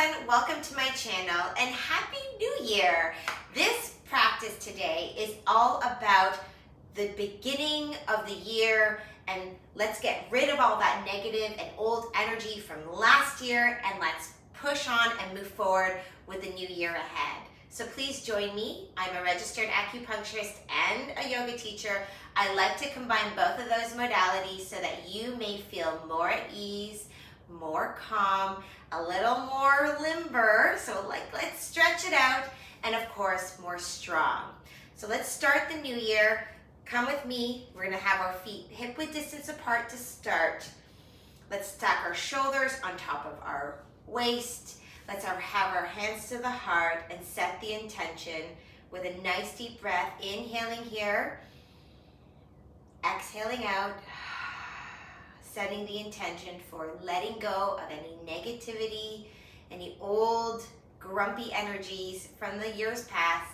everyone, welcome to my channel and Happy New Year. This practice today is all about the beginning of the year, and let's get rid of all that negative and old energy from last year and let's push on and move forward with the new year ahead. So please join me. I'm a registered acupuncturist and a yoga teacher. I like to combine both of those modalities so that you may feel more at ease, more calm, a little more limber, so let's stretch it out, and of course more strong. So let's start the new year. Come with me. We're gonna have our feet hip width distance apart to start. Let's stack our shoulders on top of our waist. Let's have our hands to the heart and set the intention with a nice deep breath. Inhaling here, exhaling out. Setting the intention for letting go of any negativity, any old grumpy energies from the years past,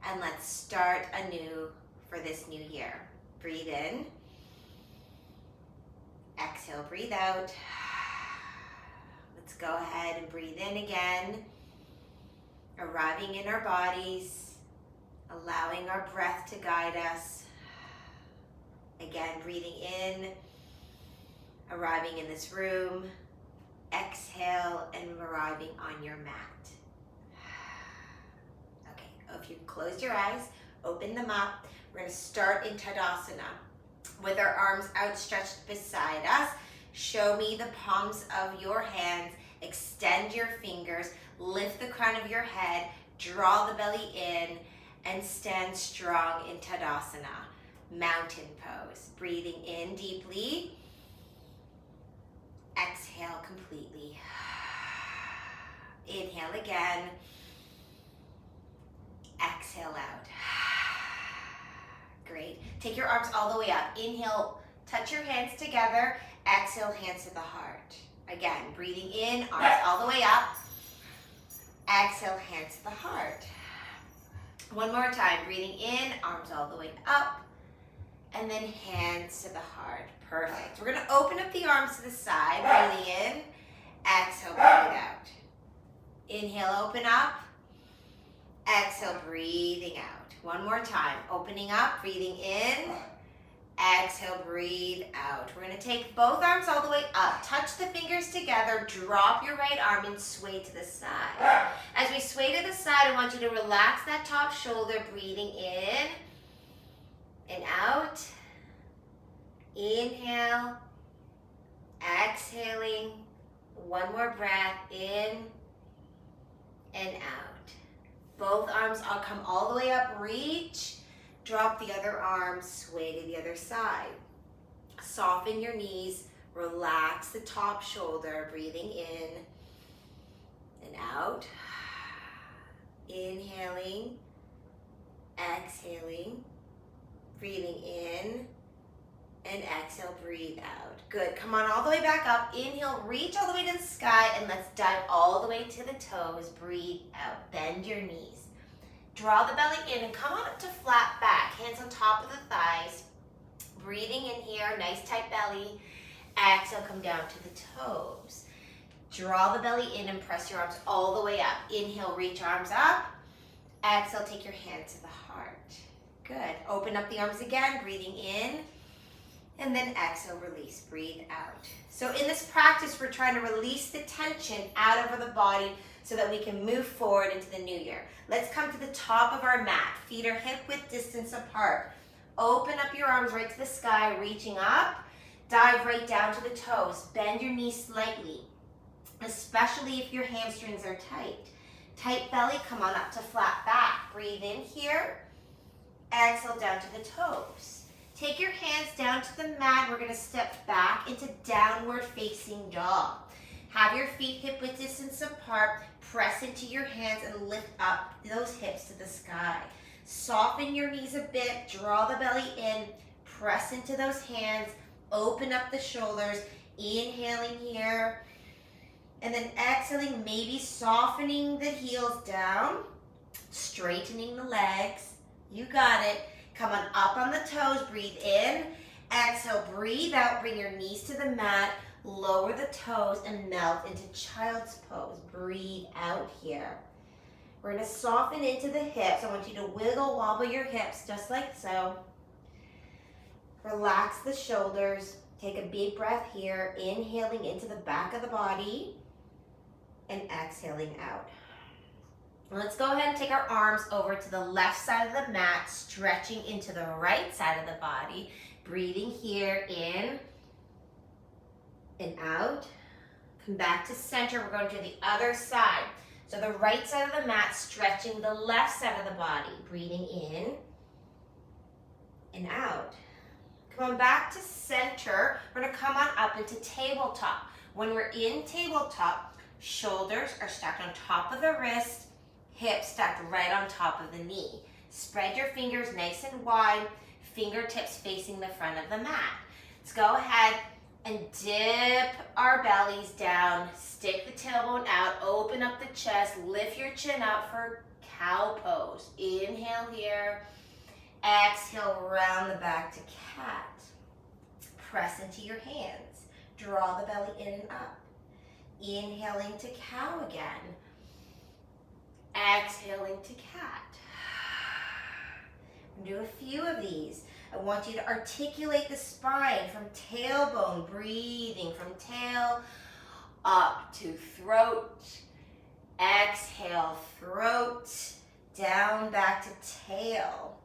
and let's start anew for this new year. Breathe in, exhale, breathe out. Let's go ahead and breathe in again, arriving in our bodies, allowing our breath to guide us. Again, breathing in, arriving in this room, exhale, and arriving on your mat. Okay, if you close your eyes, open them up. We're gonna start in Tadasana with our arms outstretched beside us. Show me the palms of your hands, extend your fingers, lift the crown of your head, draw the belly in, and stand strong in Tadasana, mountain pose. Breathing in deeply. Exhale completely. Inhale again. Exhale out. Great. Take your arms all the way up. Inhale, touch your hands together. Exhale, hands to the heart. Again, breathing in, arms all the way up. Exhale, hands to the heart. One more time. Breathing in, arms all the way up. And then hands to the heart. Perfect. We're going to open up the arms to the side. Breathing in. Exhale, breathe out. Inhale, open up. Exhale, breathing out. One more time. Opening up, breathing in. Exhale, breathe out. We're going to take both arms all the way up. Touch the fingers together. Drop your right arm and sway to the side. As we sway to the side, I want you to relax that top shoulder. Breathing in and out. Inhale, exhaling, one more breath in and out. Both arms will come all the way up, reach, drop the other arm, sway to the other side. Soften your knees, relax the top shoulder, breathing in and out. Inhaling, exhaling, breathing in, and exhale, breathe out. Good. Come on all the way back up. Inhale, reach all the way to the sky, and let's dive all the way to the toes. Breathe out. Bend your knees. Draw the belly in and come on up to flat back. Hands on top of the thighs. Breathing in here, nice tight belly. Exhale, come down to the toes. Draw the belly in and press your arms all the way up. Inhale, reach arms up. Exhale, take your hand to the heart. Good. Open up the arms again, breathing in. And then exhale, release, breathe out. So in this practice, we're trying to release the tension out over the body so that we can move forward into the new year. Let's come to the top of our mat. Feet are hip width distance apart. Open up your arms right to the sky, reaching up. Dive right down to the toes. Bend your knees slightly, especially if your hamstrings are tight. Tight belly, come on up to flat back. Breathe in here. Exhale down to the toes. Take your hands down to the mat. We're going to step back into downward facing dog. Have your feet hip width distance apart. Press into your hands and lift up those hips to the sky. Soften your knees a bit. Draw the belly in. Press into those hands. Open up the shoulders. Inhaling here. And then exhaling, maybe softening the heels down. Straightening the legs. You got it. Come on up on the toes, breathe in. Exhale, breathe out, bring your knees to the mat. Lower the toes and melt into child's pose. Breathe out here. We're gonna soften into the hips. I want you to wiggle, wobble your hips just like so. Relax the shoulders. Take a big breath here, inhaling into the back of the body and exhaling out. Let's go ahead and take our arms over to the left side of the mat, stretching into the right side of the body. Breathing here in and out. Come back to center. We're going to the other side. So the right side of the mat, stretching the left side of the body. Breathing in and out. Come on back to center. We're going to come on up into tabletop. When we're in tabletop, shoulders are stacked on top of the wrist, hips stacked right on top of the knee. Spread your fingers nice and wide, fingertips facing the front of the mat. Let's go ahead and dip our bellies down, stick the tailbone out, open up the chest, lift your chin up for cow pose. Inhale here, exhale, round the back to cat. Press into your hands, draw the belly in and up. Inhaling to cow again, exhaling to cat. Do a few of these. I want you to articulate the spine from tailbone, breathing from tail up to throat. Exhale, throat, down back to tail.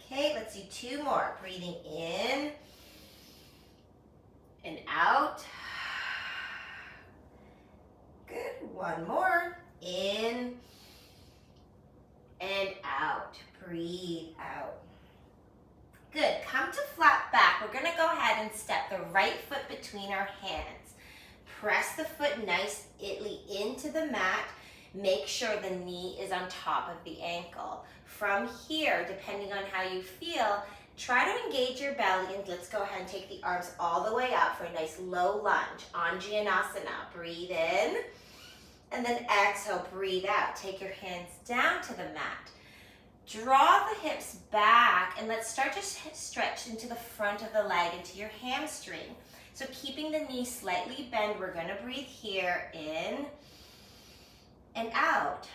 Okay, let's do two more. Breathing in and out. Good, one more. In and out. Breathe out. Good, come to flat back. We're gonna go ahead and step the right foot between our hands. Press the foot nicely into the mat. Make sure the knee is on top of the ankle. From here, depending on how you feel, try to engage your belly and let's go ahead and take the arms all the way up for a nice low lunge. Anjaneyasana. Breathe in and then exhale, breathe out. Take your hands down to the mat. Draw the hips back and let's start to stretch into the front of the leg, into your hamstring. So keeping the knee slightly bent, we're gonna breathe here, in and out.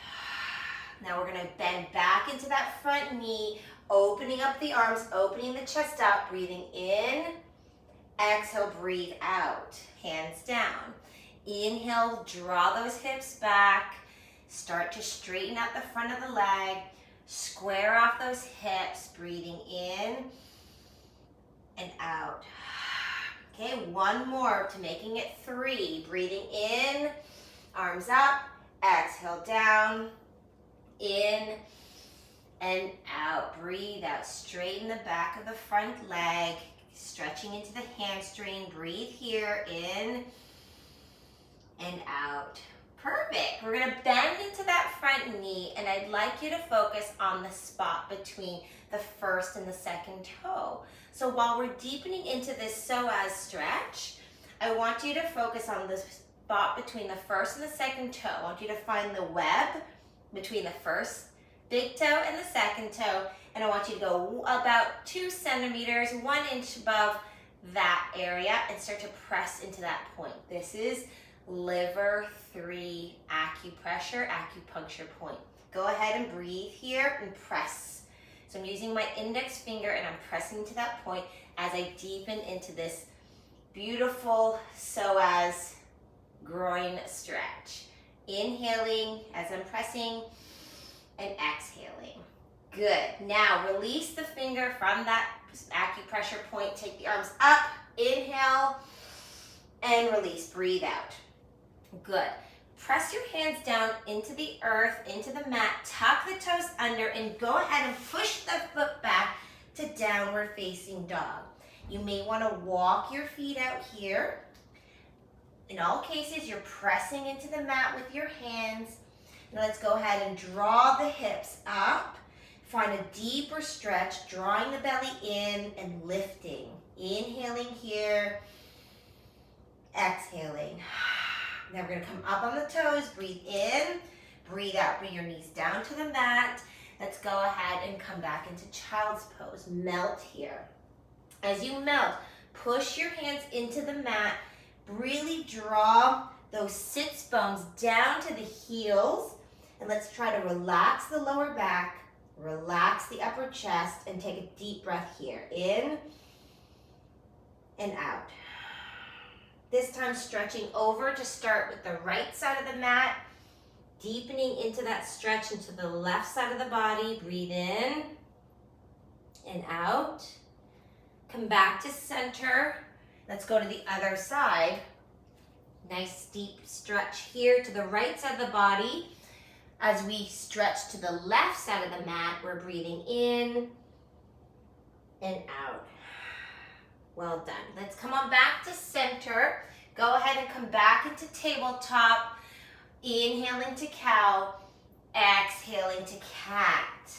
Now we're gonna bend back into that front knee, opening up the arms, opening the chest up, breathing in, exhale, breathe out, hands down. Inhale, draw those hips back, start to straighten out the front of the leg, square off those hips, breathing in and out. Okay, one more to making it three. Breathing in, arms up, exhale down, in and out. Breathe out, straighten the back of the front leg, stretching into the hamstring. Breathe here, in and out. Perfect. We're going to bend into that front knee and I'd like you to focus on the spot between the first and the second toe. So while we're deepening into this psoas stretch, I want you to focus on the spot between the first and the second toe. I want you to find the web between the first big toe and the second toe, and I want you to go about 2 centimeters, 1 inch above that area and start to press into that point. This is liver 3 acupressure, acupuncture point. Go ahead and breathe here and press. So I'm using my index finger and I'm pressing to that point as I deepen into this beautiful psoas groin stretch. Inhaling as I'm pressing and exhaling. Good. Now release the finger from that acupressure point. Take the arms up. Inhale and release. Breathe out. Good. Press your hands down into the earth, into the mat. Tuck the toes under and go ahead and push the foot back to downward facing dog. You may want to walk your feet out here. In all cases, you're pressing into the mat with your hands. Now let's go ahead and draw the hips up. Find a deeper stretch, drawing the belly in and lifting. Inhaling here, exhaling. Now we're going to come up on the toes, breathe in, breathe out, bring your knees down to the mat. Let's go ahead and come back into child's pose. Melt here. As you melt, push your hands into the mat, Really draw those sits bones down to the heels. And let's try to relax the lower back, relax the upper chest, and take a deep breath here. In and out. This time stretching over to start with the right side of the mat, deepening into that stretch into the left side of the body. Breathe in and out. Come back to center. Let's go to the other side. Nice deep stretch here to the right side of the body. As we stretch to the left side of the mat, we're breathing in and out. Well done. Let's come on back to center. Go ahead and come back into tabletop. Inhaling to cow, exhaling to cat.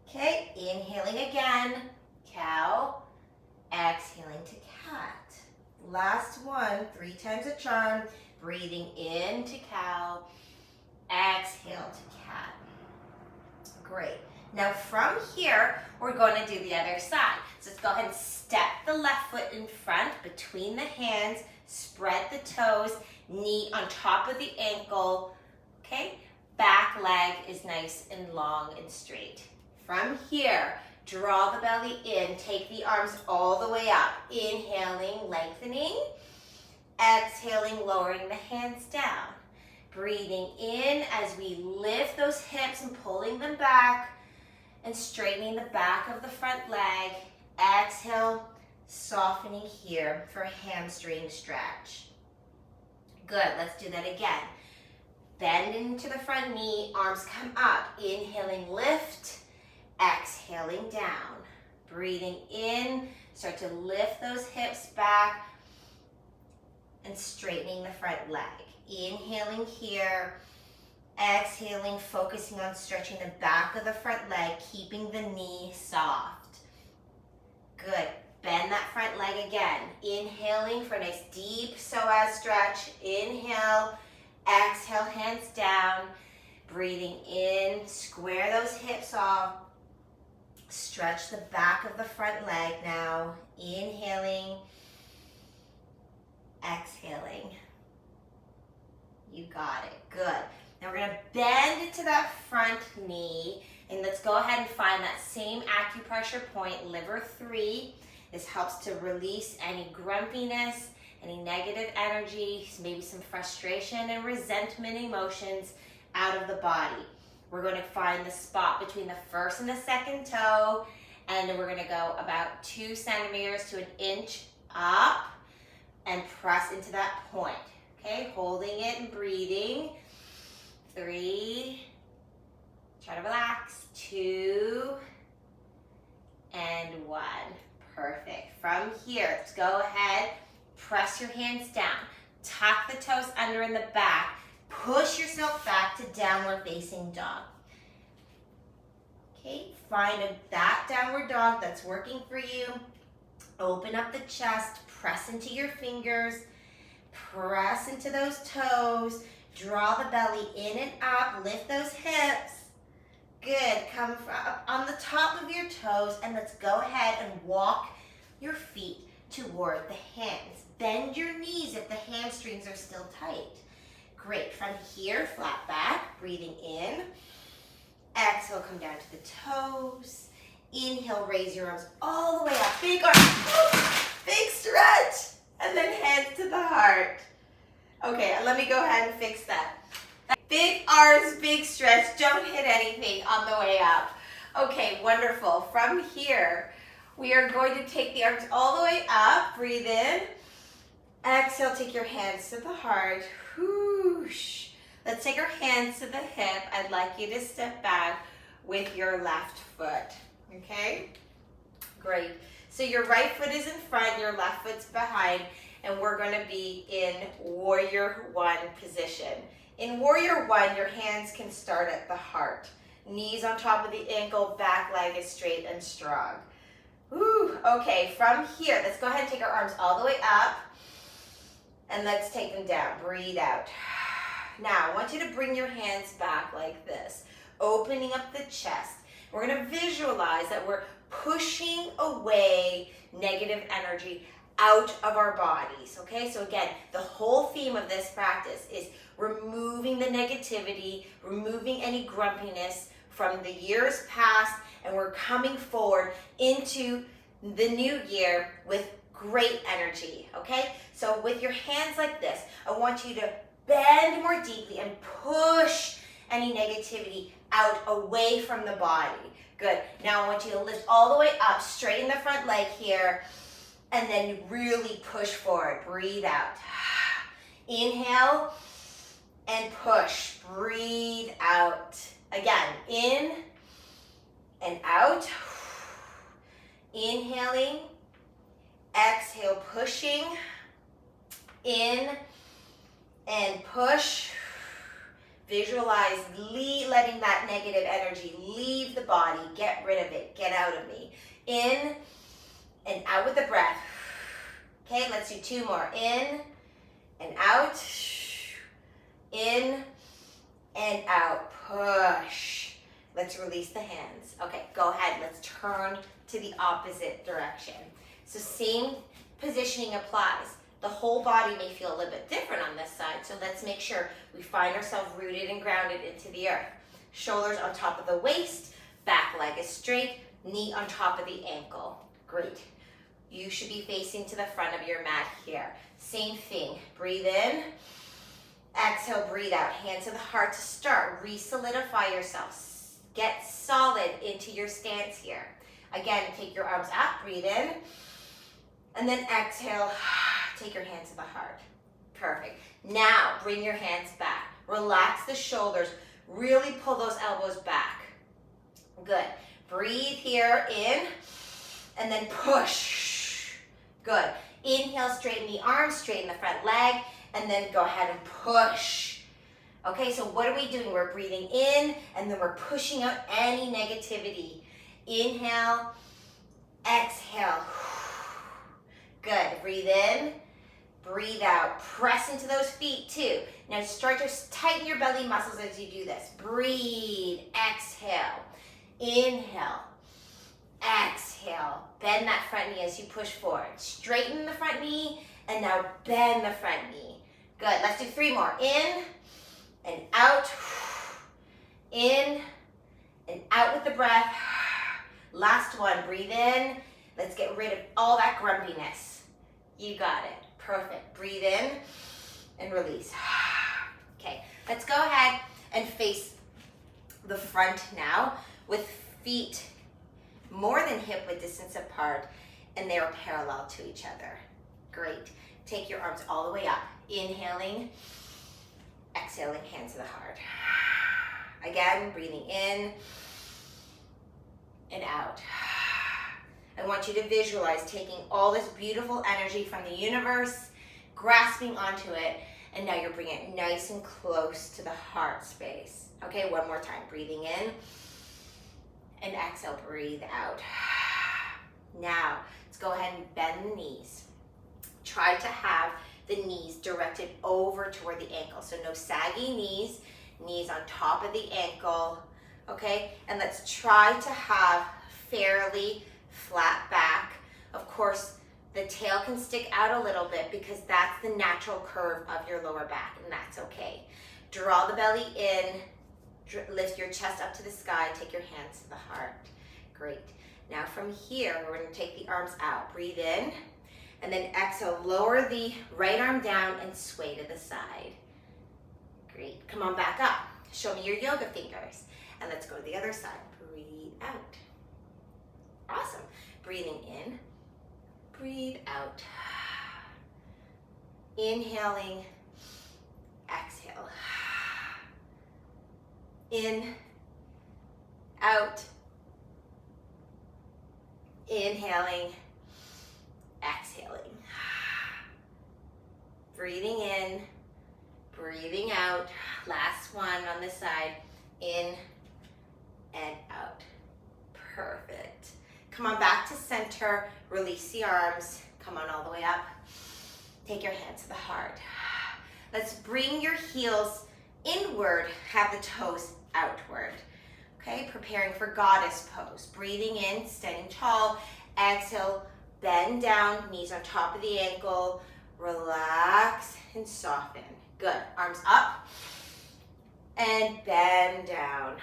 Okay, inhaling again, cow, exhaling to cat. Last one, 3 times a charm. Breathing in to cow, exhale to cat. Great. Now from here, we're going to do the other side. So let's go ahead and step the left foot in front between the hands, spread the toes, knee on top of the ankle, okay? Back leg is nice and long and straight. From here, draw the belly in, take the arms all the way up. Inhaling, lengthening. Exhaling, lowering the hands down. Breathing in as we lift those hips and pulling them back and straightening the back of the front leg. Exhale, softening here for a hamstring stretch. Good, let's do that again. Bend into the front knee, arms come up. Inhaling, lift. Exhaling down. Breathing in, start to lift those hips back and straightening the front leg. Inhaling here. Exhaling, focusing on stretching the back of the front leg, keeping the knee soft. Good. Bend that front leg again. Inhaling for a nice deep psoas stretch. Inhale, exhale, hands down. Breathing in, square those hips off. Stretch the back of the front leg now. Inhaling, exhaling. You got it. Good. Now we're going to bend into that front knee. And let's go ahead and find that same acupressure point, liver 3. This helps to release any grumpiness, any negative energy, maybe some frustration and resentment emotions out of the body. We're going to find the spot between the first and the second toe, and we're going to go about 2 centimeters to 1 inch up and press into that point. Okay, holding it and breathing. 3, try to relax. 2, and 1. Perfect. From here, let's go ahead, press your hands down, tuck the toes under in the back, push yourself back to downward facing dog. Okay, find that downward dog that's working for you. Open up the chest, press into your fingers, press into those toes, draw the belly in and up, lift those hips. Good, come up on the top of your toes, and let's go ahead and walk your feet toward the hands. Bend your knees if the hamstrings are still tight. Great, from here, flat back, breathing in. Exhale, come down to the toes. Inhale, raise your arms all the way up. Big arms, big stretch, and then hands to the heart. Okay, let me go ahead and fix that. Big arms, big stretch, don't hit anything on the way up. Okay, wonderful. From here, we are going to take the arms all the way up. Breathe in. Exhale, take your hands to the heart. Whoosh. Let's take our hands to the hip. I'd like you to step back with your left foot. Okay? Great. So your right foot is in front, your left foot's behind, and we're going to be in Warrior 1 position. In Warrior 1, your hands can start at the heart. Knees on top of the ankle, back leg is straight and strong. Woo. Okay, from here, let's go ahead and take our arms all the way up, and let's take them down. Breathe out. Now, I want you to bring your hands back like this, opening up the chest. We're going to visualize that we're pushing away negative energy out of our bodies, okay? So again, the whole theme of this practice is removing the negativity, removing any grumpiness from the years past, and we're coming forward into the new year with great energy, okay? So with your hands like this, I want you to bend more deeply and push any negativity out away from the body. Good. Now I want you to lift all the way up, straighten the front leg here, and then really push forward. Breathe out. Inhale and push. Breathe out. Again, in and out. Inhaling, exhale, pushing, in and push. Visualize letting that negative energy leave the body. Get rid of it. Get out of me. In and out with the breath. Okay, let's do two more. In and out. In and out. Push. Let's release the hands. Okay, go ahead. Let's turn to the opposite direction. So same positioning applies. The whole body may feel a little bit different on this side, so let's make sure we find ourselves rooted and grounded into the earth. Shoulders on top of the waist, back leg is straight, knee on top of the ankle. Great. You should be facing to the front of your mat here. Same thing. Breathe in, exhale, breathe out. Hand to the heart to start. Re-solidify yourself. Get solid into your stance here. Again, take your arms up, breathe in, and then exhale. Take your hands to the heart. Perfect. Now, bring your hands back. Relax the shoulders. Really pull those elbows back. Good. Breathe here in, and then push. Good. Inhale, straighten the arms, straighten the front leg, and then go ahead and push. Okay, so what are we doing? We're breathing in, and then we're pushing out any negativity. Inhale, exhale. Good. Breathe in, breathe out. Press into those feet too. Now start to tighten your belly muscles as you do this. Breathe, exhale, inhale, exhale. Bend that front knee as you push forward. Straighten the front knee, and now bend the front knee. Good. Let's do three more. In and out. In and out with the breath. Last one. Breathe in. Let's get rid of all that grumpiness. You got it. Perfect. Breathe in and release. Okay, let's go ahead and face the front now with feet more than hip width distance apart, and they are parallel to each other. Great. Take your arms all the way up. Inhaling, exhaling, hands to the heart. Again, breathing in and out. I want you to visualize taking all this beautiful energy from the universe, grasping onto it, and now you're bringing it nice and close to the heart space. Okay, one more time. Breathing in and exhale, breathe out. Now, let's go ahead and bend the knees. Try to have the knees directed over toward the ankle. So no saggy knees, knees on top of the ankle, okay? And let's try to have fairly flat back. Of course, the tail can stick out a little bit because that's the natural curve of your lower back, and that's okay. Draw the belly in, lift your chest up to the sky, take your hands to the heart. Great. Now from here, we're going to take the arms out. Breathe in, and then exhale, lower the right arm down and sway to the side. Great. Come on back up. Show me your yoga fingers. And let's go to the other side. Breathe out. Awesome. Breathing in, breathe out. Inhaling, exhale. In, out. Inhaling, exhaling. Breathing in, breathing out. Last one on this side. In and out. Perfect. Come on back to center. Release the arms. Come on all the way up. Take your hands to the heart. Let's bring your heels inward. Have the toes outward. Okay, preparing for goddess pose. Breathing in, standing tall. Exhale, bend down, knees on top of the ankle, relax and soften. Good, arms up and bend down.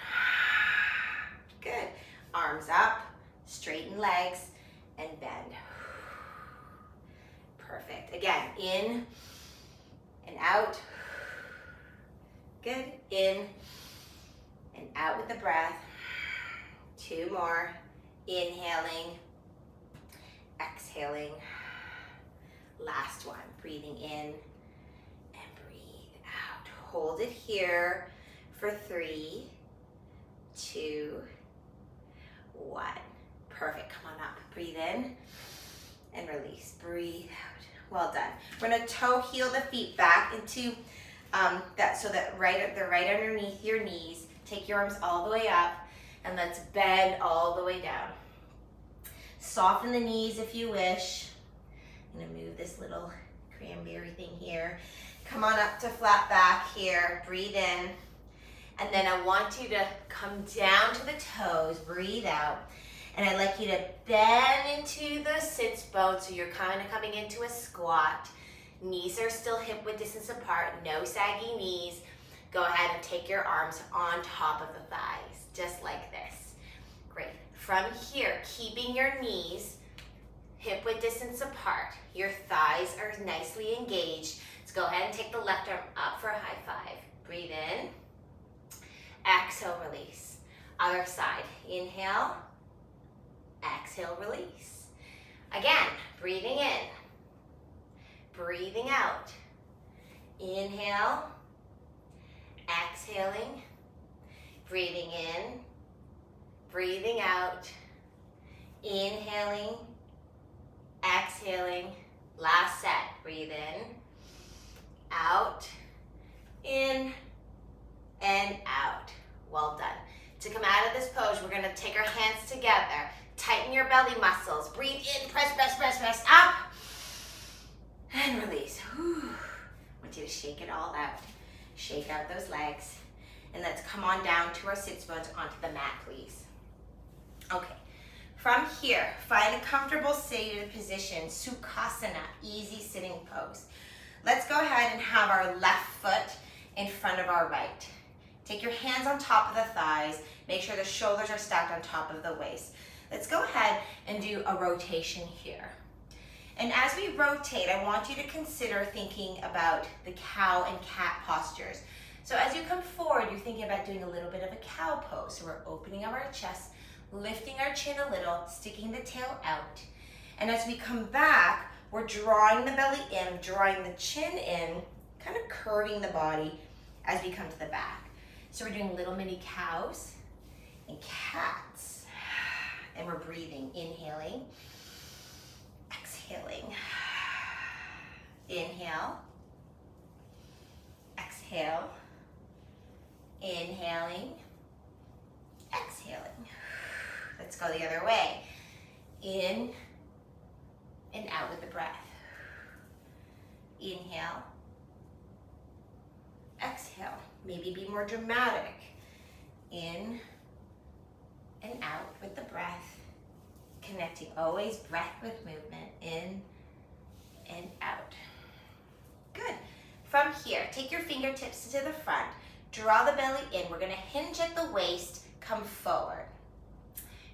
Good, arms up, straighten legs and bend. Perfect, again, in and out. Good, in and out with the breath. 2 more, inhaling, exhaling. Last one, breathing in and breathe out. Hold it here for 3, 2, 1. Perfect, come on up. Breathe in and release, breathe out. Well done. We're gonna toe heel the feet back into so that they're right underneath your knees. Take your arms all the way up and let's bend all the way down. Soften the knees if you wish. I'm gonna move this little cranberry thing here. Come on up to flat back here, breathe in. And then I want you to come down to the toes, breathe out. And I'd like you to bend into the sits bone so you're kind of coming into a squat. Knees are still hip width distance apart, no saggy knees. Go ahead and take your arms on top of the thighs, just like this. Great. From here, keeping your knees hip width distance apart. Your thighs are nicely engaged. Let's go ahead and take the left arm up for a high five. Breathe in. Exhale, release. Other side. Inhale. Exhale, release. Again, breathing in. Breathing out. Inhale. Exhaling. Breathing in. Breathing out. Inhaling. Exhaling, last set, breathe in, out, in, and out. Well done. To come out of this pose, we're gonna take our hands together, tighten your belly muscles, breathe in, press, press, press, press, up, and release. Whew. I want you to shake it all out. Shake out those legs, and let's come on down to our sits bones onto the mat, please. Okay. From here, find a comfortable seated position, Sukhasana, easy sitting pose. Let's go ahead and have our left foot in front of our right. Take your hands on top of the thighs. Make sure the shoulders are stacked on top of the waist. Let's go ahead and do a rotation here. And as we rotate, I want you to consider thinking about the cow and cat postures. So as you come forward, you're thinking about doing a little bit of a cow pose. So we're opening up our chest, lifting our chin a little, sticking the tail out. And as we come back, we're drawing the belly in, drawing the chin in, kind of curving the body as we come to the back. So we're doing little mini cows and cats. And we're breathing, inhaling, exhaling. Inhale, exhale, inhaling, exhaling. Let's go the other way. In and out with the breath. Inhale. Exhale. Maybe be more dramatic. In and out with the breath. Connecting always breath with movement. In and out. Good. From here, take your fingertips to the front. Draw the belly in. We're going to hinge at the waist. Come forward.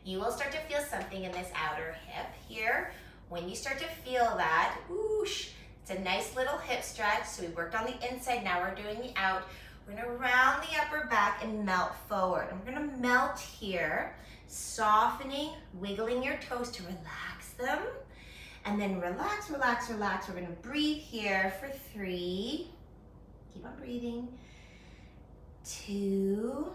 You will start to feel something in this outer hip here. When you start to feel that, whoosh, it's a nice little hip stretch. So we worked on the inside, now we're doing the out. We're gonna round the upper back and melt forward. And we're gonna melt here, softening, wiggling your toes to relax them. And then relax, relax, relax. We're gonna breathe here for 3. Keep on breathing. 2.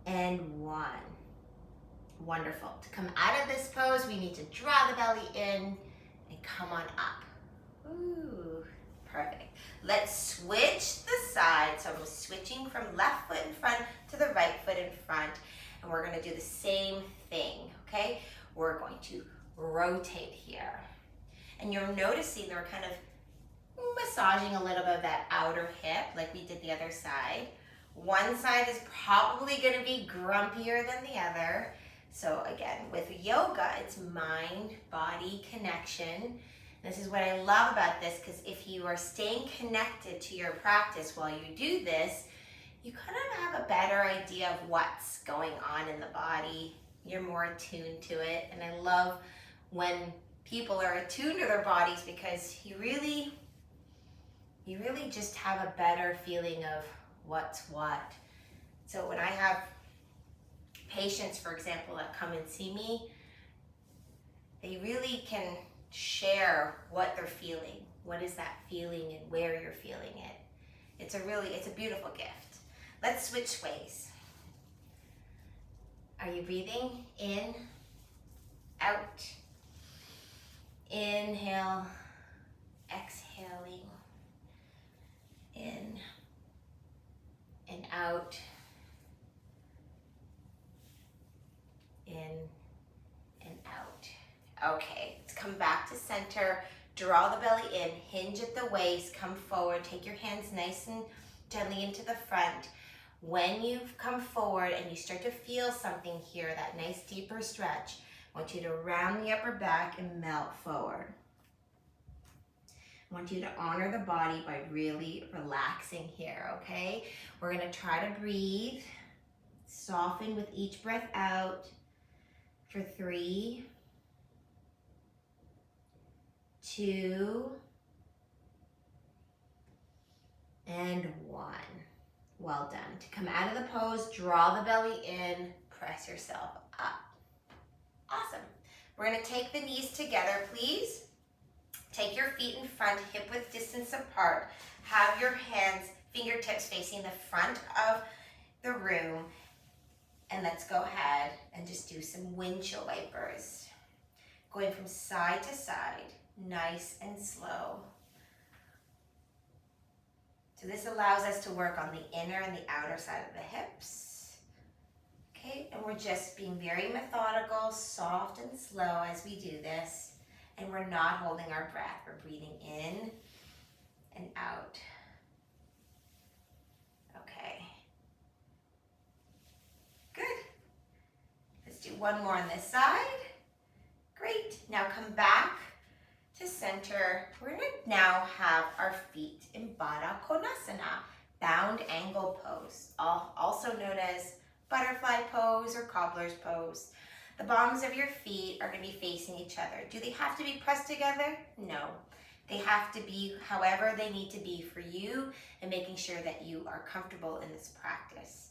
And 1. Wonderful. To come out of this pose, we need to draw the belly in and come on up. Ooh, perfect. Let's switch the sides. So I'm switching from left foot in front to the right foot in front. And we're gonna do the same thing, okay? We're going to rotate here. And you're noticing that we're kind of massaging a little bit of that outer hip like we did the other side. One side is probably gonna be grumpier than the other. So again, with yoga, it's mind-body connection. This is what I love about this, because if you are staying connected to your practice while you do this, you kind of have a better idea of what's going on in the body. You're more attuned to it. And I love when people are attuned to their bodies, because you really just have a better feeling of what's what. So when I have patients, for example, that come and see me, they really can share what they're feeling. What is that feeling and where you're feeling it. It's a beautiful gift. Let's switch ways. Are you breathing in, out, inhale, exhaling, in and out, in and out. Okay, let's come back to center. Draw the belly in, hinge at the waist, come forward, take your hands nice and gently into the front. When you've come forward and you start to feel something here, that nice deeper stretch, I want you to round the upper back and melt forward. I want you to honor the body by really relaxing here, okay? We're gonna try to breathe, soften with each breath out for 3, 2, and 1. Well done. To come out of the pose, draw the belly in, press yourself up. Awesome. We're gonna take the knees together, please. Take your feet in front, hip width distance apart. Have your hands, fingertips facing the front of the room. And let's go ahead and just do some windshield wipers. Going from side to side, nice and slow. So this allows us to work on the inner and the outer side of the hips. Okay, and we're just being very methodical, soft and slow as we do this. And we're not holding our breath. We're breathing in and out. Okay. Good. Let's do one more on this side. Great. Now come back to center. We're going to now have our feet in Baddha Konasana, bound angle pose, also known as butterfly pose or cobbler's pose. The palms of your feet are going to be facing each other. Do they have to be pressed together? No. They have to be however they need to be for you, and making sure that you are comfortable in this practice.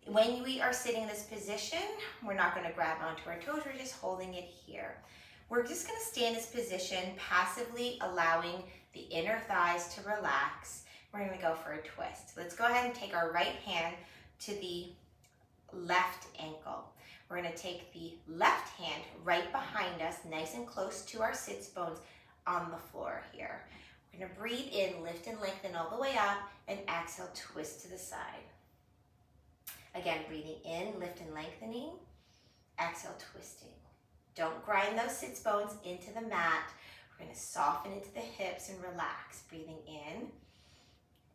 When we are sitting in this position, we're not going to grab onto our toes, we're just holding it here. We're just going to stay in this position, passively allowing the inner thighs to relax. We're going to go for a twist. Let's go ahead and take our right hand to the left ankle. We're going to take the left hand right behind us, nice and close to our sits bones on the floor here. We're going to breathe in, lift and lengthen all the way up, and exhale, twist to the side. Again, breathing in, lift and lengthening, exhale, twisting. Don't grind those sits bones into the mat. We're going to soften into the hips and relax. Breathing in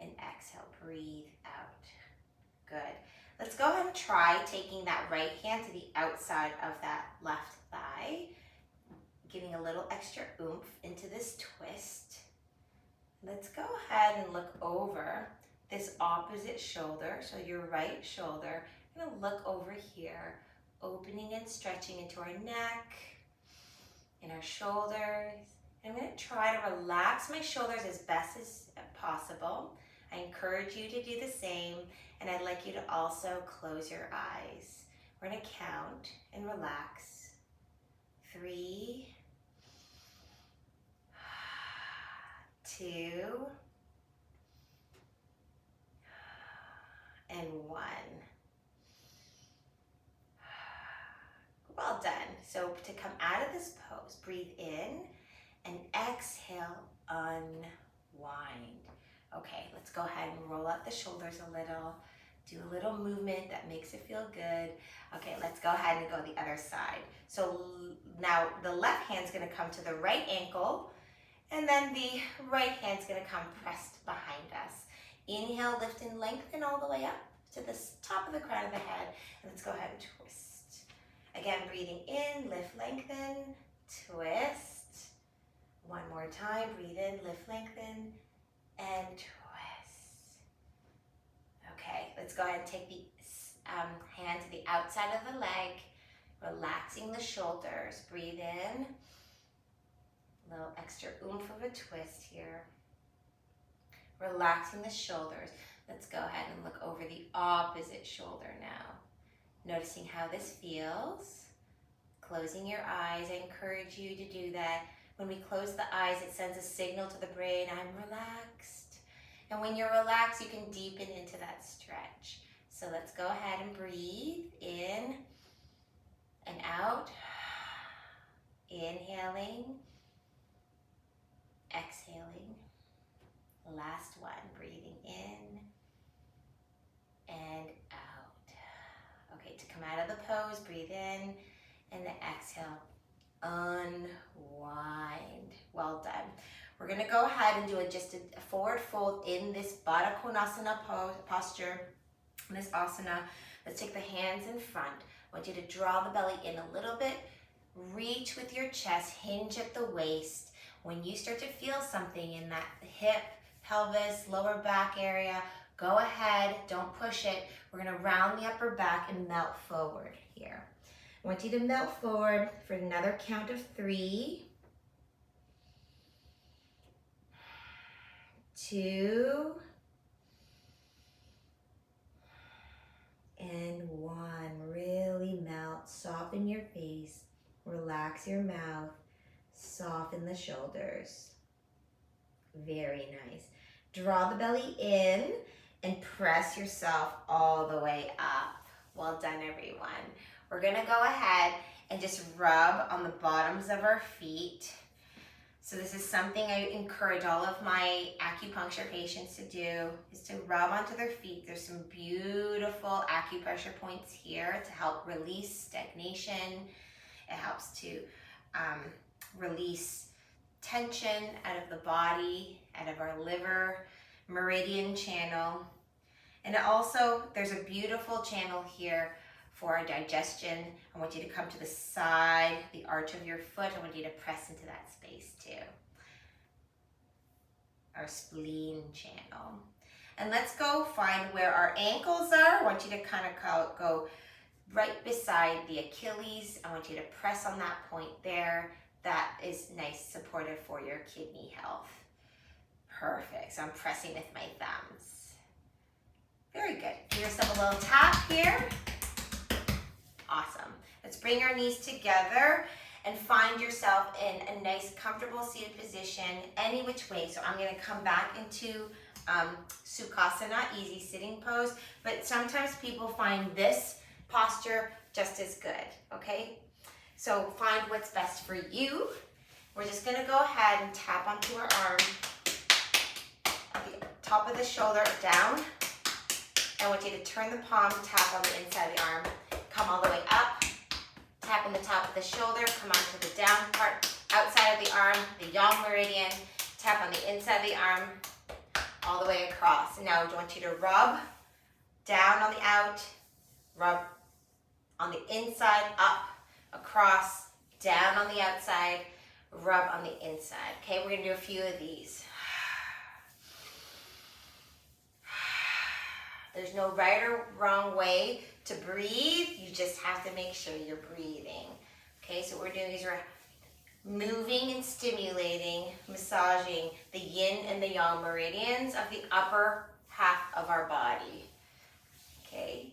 and exhale, breathe out. Good. Let's go ahead and try taking that right hand to the outside of that left thigh, giving a little extra oomph into this twist. Let's go ahead and look over this opposite shoulder, so your right shoulder. I'm going to look over here, opening and stretching into our neck and our shoulders. I'm going to try to relax my shoulders as best as possible. I encourage you to do the same, and I'd like you to also close your eyes. We're going to count and relax. 3, 2, and 1. Well done. So to come out of this pose, breathe in and exhale, unwind. Okay, let's go ahead and roll out the shoulders a little. Do a little movement that makes it feel good. Okay, let's go ahead and go the other side. So now the left hand's gonna come to the right ankle, and then the right hand's gonna come pressed behind us. Inhale, lift and lengthen all the way up to the top of the crown of the head. And let's go ahead and twist. Again, breathing in, lift, lengthen, twist. One more time, breathe in, lift, lengthen, and twist. Okay, let's go ahead and take the hand to the outside of the leg, relaxing the shoulders. Breathe in, a little extra oomph of a twist here. Relaxing the shoulders. Let's go ahead and look over the opposite shoulder now. Noticing how this feels. Closing your eyes. I encourage you to do that. When we close the eyes, it sends a signal to the brain, I'm relaxed. And when you're relaxed, you can deepen into that stretch. So let's go ahead and breathe in and out. Inhaling, exhaling. Last one, breathing in and out. Okay, to come out of the pose, breathe in and then exhale. Unwind. Well done. We're going to go ahead and do just a forward fold in this Baddha Konasana posture, this asana. Let's take the hands in front. I want you to draw the belly in a little bit. Reach with your chest, hinge at the waist. When you start to feel something in that hip, pelvis, lower back area, go ahead, don't push it. We're going to round the upper back and melt forward here. I want you to melt forward for another count of 3, 2, and 1. Really melt, soften your face, relax your mouth, soften the shoulders. Very nice. Draw the belly in and press yourself all the way up. Well done, everyone. We're gonna go ahead and just rub on the bottoms of our feet. So this is something I encourage all of my acupuncture patients to do, is to rub onto their feet. There's some beautiful acupressure points here to help release stagnation. It helps to release tension out of the body, out of our liver, meridian channel. And also, there's a beautiful channel here for our digestion. I want you to come to the side, the arch of your foot. I want you to press into that space too. Our spleen channel. And let's go find where our ankles are. I want you to kind of go right beside the Achilles. I want you to press on that point there. That is nice, supportive for your kidney health. Perfect. So I'm pressing with my thumbs. Very good. Give yourself a little tap here. Awesome. Let's bring our knees together and find yourself in a nice, comfortable seated position, any which way. So I'm going to come back into Sukhasana, easy sitting pose. But sometimes people find this posture just as good, okay? So find what's best for you. We're just gonna go ahead and tap onto our arm at the top of the shoulder down. I want you to turn the palm, tap on the inside of the arm, come all the way up, tap on the top of the shoulder, come onto the down part, outside of the arm, the yang meridian, tap on the inside of the arm, all the way across. And now I want you to rub down on the out, rub on the inside, up, across, down on the outside, rub on the inside. Okay, we're gonna do a few of these. There's no right or wrong way to breathe. You just have to make sure you're breathing. Okay, so what we're doing is we're moving and stimulating, massaging the yin and the yang meridians of the upper half of our body. Okay.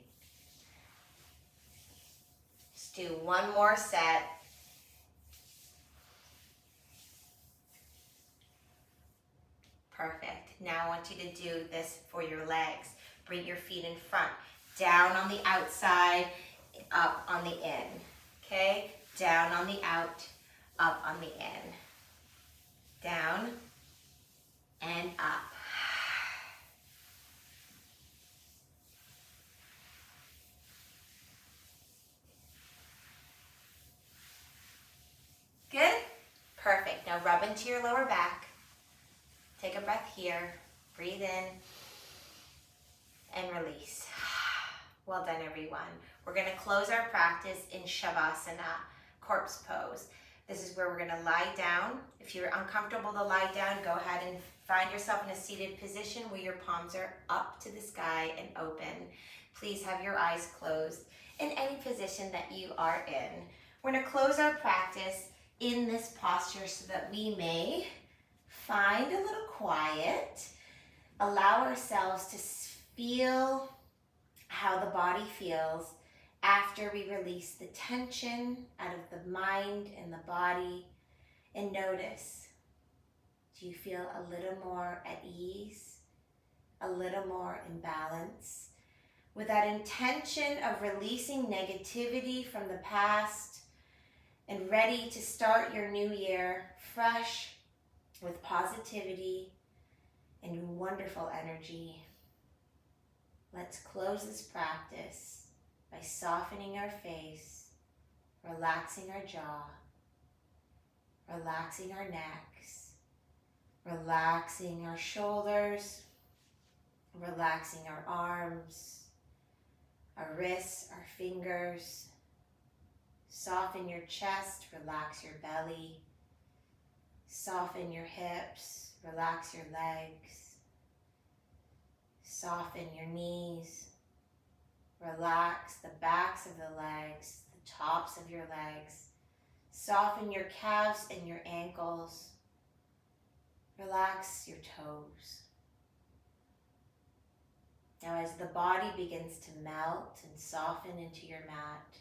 Let's do one more set. Perfect. Now I want you to do this for your legs. Bring your feet in front, down on the outside, up on the in. Okay? Down on the out, up on the in. Down and up. Good? Perfect. Now rub into your lower back. Take a breath here. Breathe in and release. Well done, everyone. We're going to close our practice in Shavasana, corpse pose. This is where we're going to lie down. If you're uncomfortable to lie down, go ahead and find yourself in a seated position where your palms are up to the sky and open. Please have your eyes closed in any position that you are in. We're going to close our practice in this posture so that we may find a little quiet, allow ourselves to feel how the body feels after we release the tension out of the mind and the body, and notice, do you feel a little more at ease, a little more in balance? With that intention of releasing negativity from the past and ready to start your new year fresh with positivity and wonderful energy. Let's close this practice by softening our face, relaxing our jaw, relaxing our necks, relaxing our shoulders, relaxing our arms, our wrists, our fingers. Soften your chest, relax your belly. Soften your hips, relax your legs. Soften your knees. Relax the backs of the legs, the tops of your legs. Soften your calves and your ankles. Relax your toes. Now, as the body begins to melt and soften into your mat,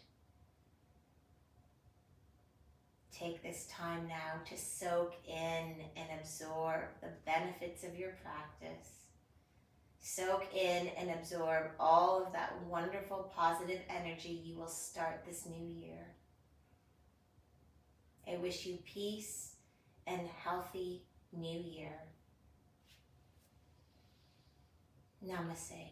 take this time now to soak in and absorb the benefits of your practice. Soak in and absorb all of that wonderful positive energy you will start this new year. I wish you peace and healthy new year. Namaste.